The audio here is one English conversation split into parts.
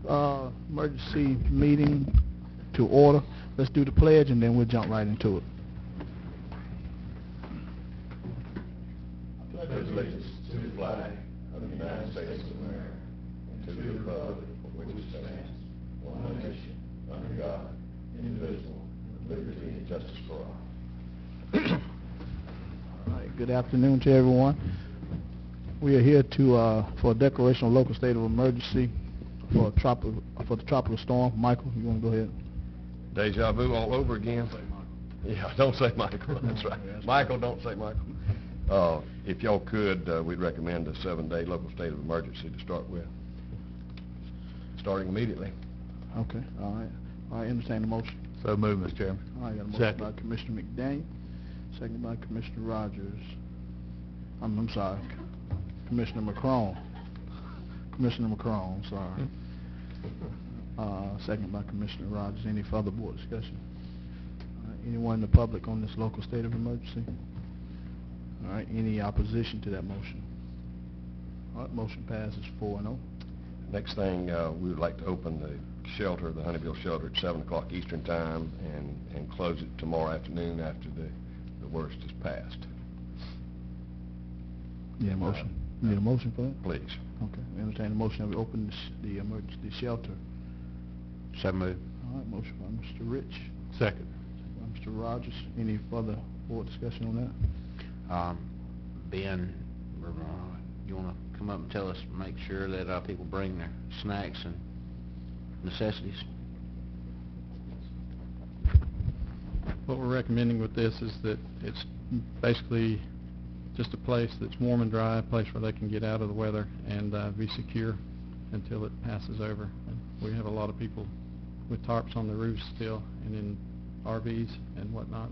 emergency meeting to order. Let's do the pledge and then we'll jump right into it. I pledge allegiance to the flag of the United States of America and to the republic for which it stands, one nation, under God, indivisible, with liberty and justice for all. All right, good afternoon to everyone. We are here to for a declaration of local state of emergency for the tropical storm. Michael, you want to go ahead? Deja vu all over again. Yeah, don't say Michael. That's right. Michael, don't say Michael. If y'all could, we'd recommend a 7-day local state of emergency to start with, starting immediately. Okay, all right. All right, entertain the motion. So moved, Mr. Chairman. All right, got a motion by Commissioner McDaniel, second by Commissioner Rogers. I'm sorry, Commissioner McCrone. Commissioner McCrone, sorry. Second by Commissioner Rogers. Any further board discussion? All right, anyone in the public on this local state of emergency? All right, any opposition to that motion? All right, motion passes 4-0. Next thing, we would like to open the shelter, the Honeyville shelter, at 7 o'clock Eastern Time and close it tomorrow afternoon after the worst is passed. Need a motion? Need a motion for that? Please. Okay, entertain the motion that we open the emergency shelter. So moved. All right, motion by Mr. Rich. Second. Second by Mr. Rogers. Any further board discussion on that? Ben, you want to come up and tell us, make sure that people bring their snacks and necessities? What we're recommending with this is that it's basically just a place that's warm and dry, a place where they can get out of the weather and be secure until it passes over. And we have a lot of people with tarps on the roofs still and in RVs and whatnot,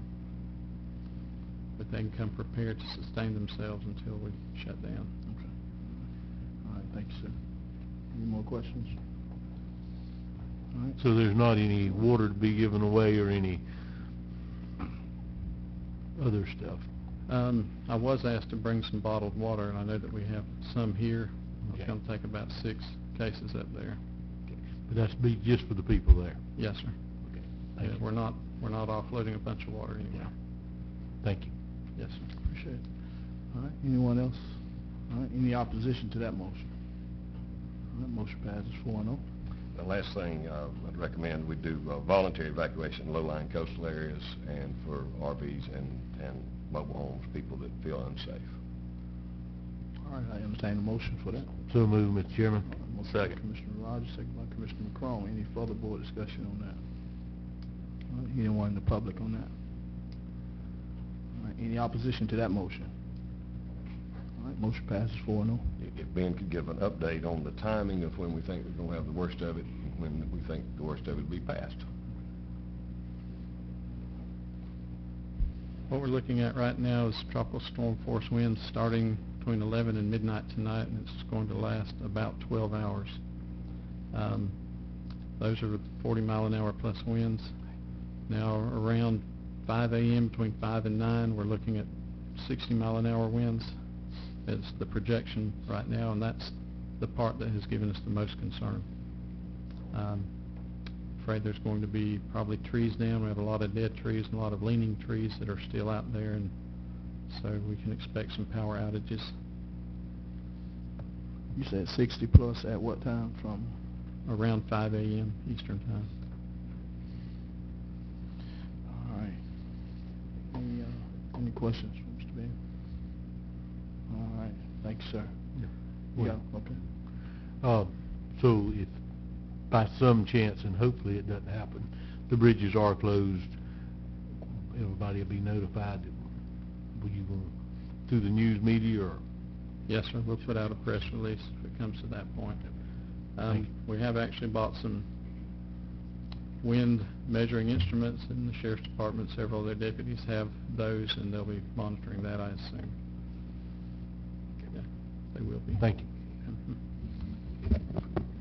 but they can come prepared to sustain themselves until we shut down. Okay. All right, thank you, sir. Any more questions? All right. So there's not any water to be given away or any other stuff? I was asked to bring some bottled water, and I know that we have some here. I was going to take about 6 cases up there. Okay. But that's be just for the people there? Yes, sir. Okay. Yeah, Thank you. we're not offloading a bunch of water anywhere. Thank you. Yes, sir. Appreciate it. All right, anyone else? All right, any opposition to that motion? All right, motion passes 4-0. The last thing I'd recommend we do voluntary evacuation in low-lying coastal areas and for RVs and mobile homes, people that feel unsafe. All right, I entertain a motion for that. So moved, Mr. Chairman. All right, motion by Commissioner Rogers, second by Commissioner McCrone. Any further board discussion on that? All right, anyone in the public on that? All right, any opposition to that motion? All right, motion passes 4-0. If Ben could give an update on the timing of when we think we're going to have the worst of it, and when we think the worst of it will be passed. What we're looking at right now is tropical storm force winds starting between 11 and midnight tonight, and it's going to last about 12 hours. Those are 40-mile-an-hour plus winds. Now around 5 a.m., between 5 and 9, we're looking at 60-mile-an-hour winds. It's the projection right now, and that's the part that has given us the most concern. Afraid there's going to be probably trees down. We have a lot of dead trees and a lot of leaning trees that are still out there, and so we can expect some power outages. You said 60 plus at what time from? Around 5 a.m. Eastern Time. All right. Any questions from Mr. Ben? All right. Thank you, sir. Yeah. Yeah, okay. So if by some chance, and hopefully it doesn't happen, the bridges are closed, everybody will be notified. Will you go through the news media or? Yes, sir. We'll put out a press release if it comes to that point. We have actually bought some wind measuring instruments in the Sheriff's Department. Several of their deputies have those, and they'll be monitoring that, I assume. Yeah, they will be. Thank you.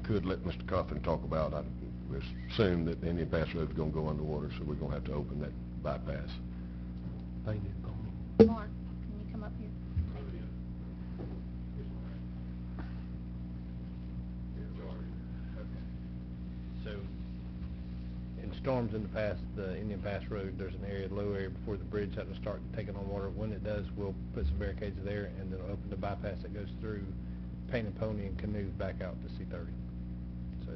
Could let Mr. Coffin talk about, we assume that the Indian Pass Road is going to go underwater, so we're going to have to open that bypass. Thank you. Mark, can you come up here? know, in storms in the past, the Indian Pass Road, there's an area, low area before the bridge had to start taking on water. When it does, we'll put some barricades there, and then open the bypass that goes through Painted Pony and Canoes back out to C-30. So,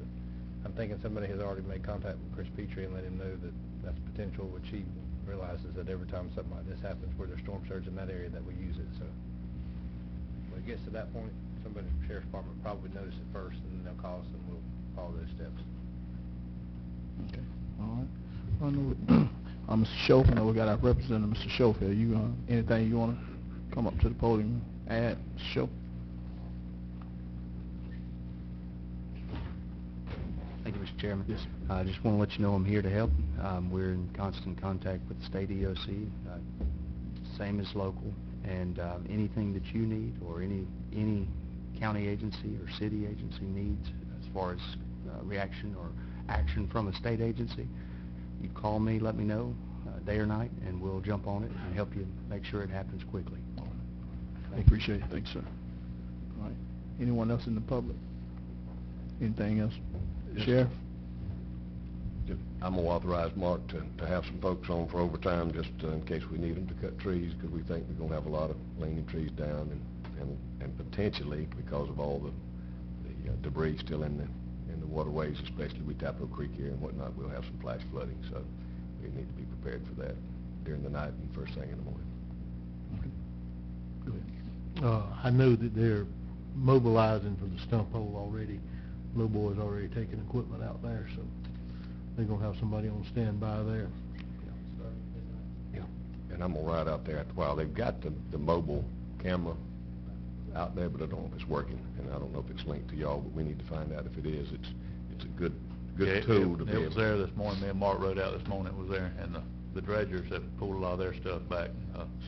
I'm thinking somebody has already made contact with Chris Petrie and let him know that that's potential, which he realizes that every time something like this happens where there's storm surge in that area, that we use it, so. When it gets to that point, somebody from the Sheriff's Department will probably notice it first, and then they'll call us, and we'll follow those steps. Okay, all right. I know, Mr. Schofield, I know we got our representative, Mr. Schofield. You, anything you wanna come up to the podium and add, Mr. Schofield? Thank you, Mr. Chairman. Yes. I just want to let you know I'm here to help. We're in constant contact with the state EOC, same as local, and anything that you need or any county agency or city agency needs as far as reaction or action from a state agency, you call me, let me know, day or night, and we'll jump on it and help you make sure it happens quickly. I appreciate it. Thanks, sir. All right. Anyone else in the public? Anything else? Yes. Sheriff? I'm gonna authorize Mark to have some folks on for overtime, just in case we need them to cut trees, because we think we're gonna have a lot of leaning trees down, and potentially, because of all the debris still in the waterways, especially with Tapo Creek here and whatnot, we'll have some flash flooding, so we need to be prepared for that during the night and first thing in the morning. Okay. Go ahead. I know that they're mobilizing for the stump hole already. Low Boy's already taking equipment out there, so they're gonna have somebody on standby there. Yeah, and I'm gonna ride out there after a while. They've got the mobile camera out there, but I don't know if it's working, and I don't know if it's linked to y'all, but we need to find out if it is. It's a good tool to be able. It was there this morning. Me and Mark rode out this morning. It was there, and the dredgers have pulled a lot of their stuff back.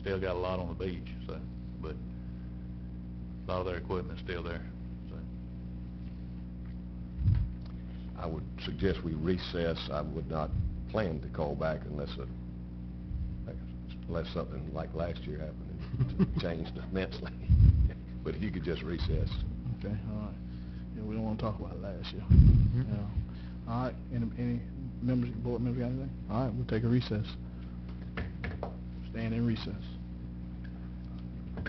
Still got a lot on the beach, so, but a lot of their equipment's still there, so. I would suggest we recess. I would not plan to call back unless something like last year happened and changed immensely. But if you could just recess. Okay, all right. Yeah, we don't wanna talk about last year. Mhm. Yeah. All right, any members, board members got anything? All right, we'll take a recess. Stand in recess.